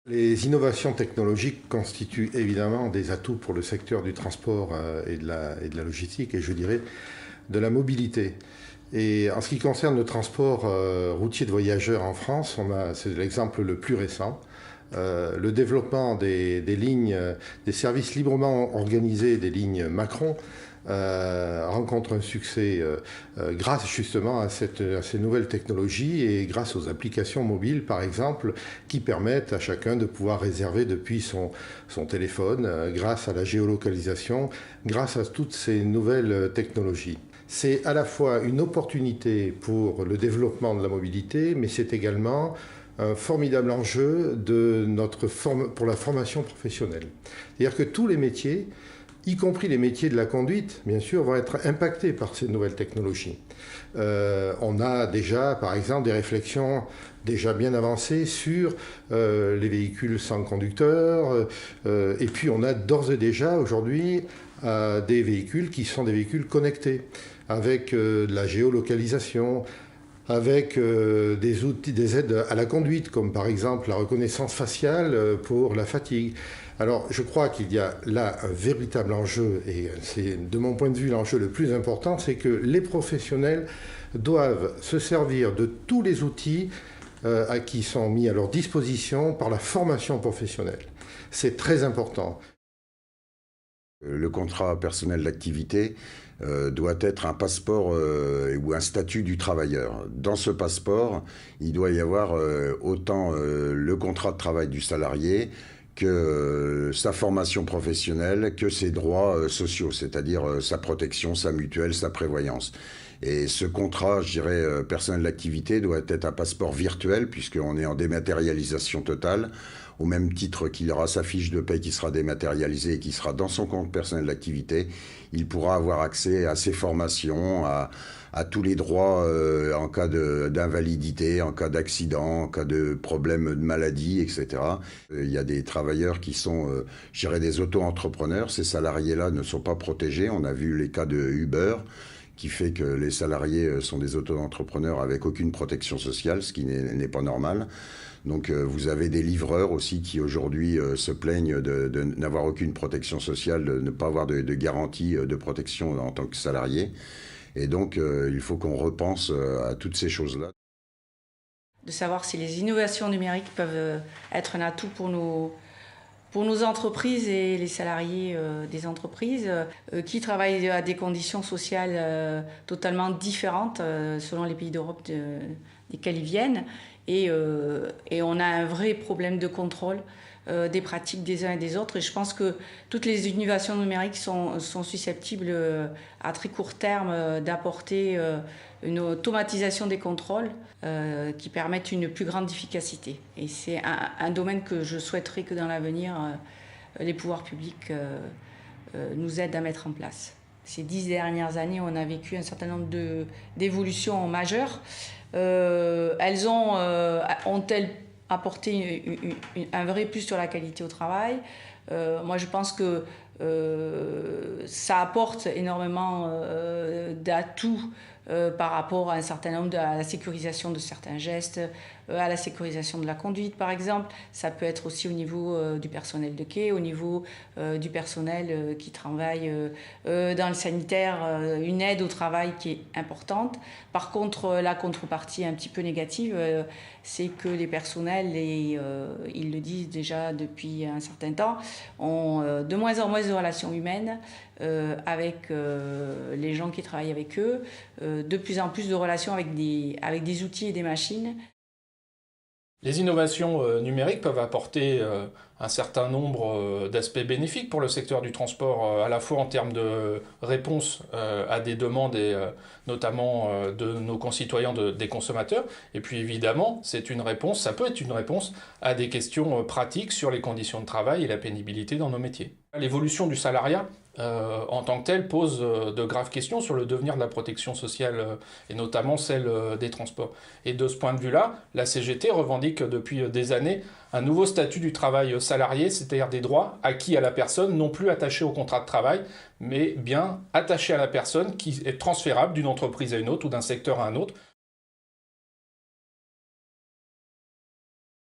Les innovations technologiques constituent évidemment des atouts pour le secteur du transport et de la logistique et je dirais de la mobilité. Et en ce qui concerne le transport routier de voyageurs en France, c'est l'exemple le plus récent. Le développement des lignes, des services librement organisés, des lignes Macron, rencontre un succès grâce justement à ces nouvelles technologies et grâce aux applications mobiles par exemple qui permettent à chacun de pouvoir réserver depuis son téléphone grâce à la géolocalisation, grâce à toutes ces nouvelles technologies. C'est à la fois une opportunité pour le développement de la mobilité, mais c'est également un formidable enjeu pour la formation professionnelle. C'est-à-dire que tous les métiers, y compris les métiers de la conduite, bien sûr, vont être impactés par ces nouvelles technologies. On a déjà, par exemple, des réflexions déjà bien avancées sur les véhicules sans conducteur. Et puis, on a d'ores et déjà, aujourd'hui, des véhicules qui sont des véhicules connectés, avec de la géolocalisation, avec des outils, des aides à la conduite, comme par exemple la reconnaissance faciale pour la fatigue. Alors je crois qu'il y a là un véritable enjeu, et c'est de mon point de vue l'enjeu le plus important, c'est que les professionnels doivent se servir de tous les outils qui sont mis à leur disposition par la formation professionnelle. C'est très important. Le contrat personnel d'activité doit être un passeport ou un statut du travailleur. Dans ce passeport, il doit y avoir autant le contrat de travail du salarié que sa formation professionnelle, que ses droits sociaux, c'est-à-dire sa protection, sa mutuelle, sa prévoyance. Et ce contrat, je dirais, personnel d'activité doit être un passeport virtuel puisqu'on est en dématérialisation totale, au même titre qu'il aura sa fiche de paie qui sera dématérialisée et qui sera dans son compte personnel d'activité. Il pourra avoir accès à ses formations, à tous les droits en cas d'invalidité, en cas d'accident, en cas de problème de maladie, etc. Il y a des travailleurs qui sont, je dirais, des auto-entrepreneurs. Ces salariés-là ne sont pas protégés. On a vu les cas de Uber, qui fait que les salariés sont des auto-entrepreneurs avec aucune protection sociale, ce qui n'est pas normal. Donc vous avez des livreurs aussi qui aujourd'hui se plaignent de n'avoir aucune protection sociale, de ne pas avoir de garantie de protection en tant que salarié. Et donc il faut qu'on repense à toutes ces choses-là. De savoir si les innovations numériques peuvent être un atout pour nos entreprises et les salariés des entreprises qui travaillent à des conditions sociales totalement différentes selon les pays d'Europe desquels ils viennent. Et on a un vrai problème de contrôle des pratiques des uns et des autres. Et je pense que toutes les innovations numériques sont susceptibles à très court terme d'apporter une automatisation des contrôles qui permettent une plus grande efficacité. Et c'est un domaine que je souhaiterais que dans l'avenir, les pouvoirs publics nous aident à mettre en place. Ces 10 dernières années, on a vécu un certain nombre d'évolutions majeures. Elles ont-elles apporté un vrai plus sur la qualité au travail? Moi, je pense que ça apporte énormément d'atouts par rapport à un certain nombre à la sécurisation de certains gestes, à la sécurisation de la conduite par exemple. Ça peut être aussi au niveau du personnel de quai, au niveau du personnel qui travaille dans le sanitaire, une aide au travail qui est importante. Par contre, la contrepartie un petit peu négative, c'est que les personnels, ils le disent déjà depuis un certain temps, ont de moins en moins de relations humaines avec les gens qui travaillent avec eux, de plus en plus de relations avec des outils et des machines. Les innovations numériques peuvent apporter un certain nombre d'aspects bénéfiques pour le secteur du transport, à la fois en termes de réponse à des demandes et notamment de nos concitoyens, des consommateurs. Et puis évidemment, ça peut être une réponse à des questions pratiques sur les conditions de travail et la pénibilité dans nos métiers. L'évolution du salariat en tant que telle pose de graves questions sur le devenir de la protection sociale et notamment celle des transports. Et de ce point de vue-là, la CGT revendique depuis des années un nouveau statut du travail salarié, c'est-à-dire des droits acquis à la personne, non plus attachés au contrat de travail, mais bien attachés à la personne qui est transférable d'une entreprise à une autre ou d'un secteur à un autre.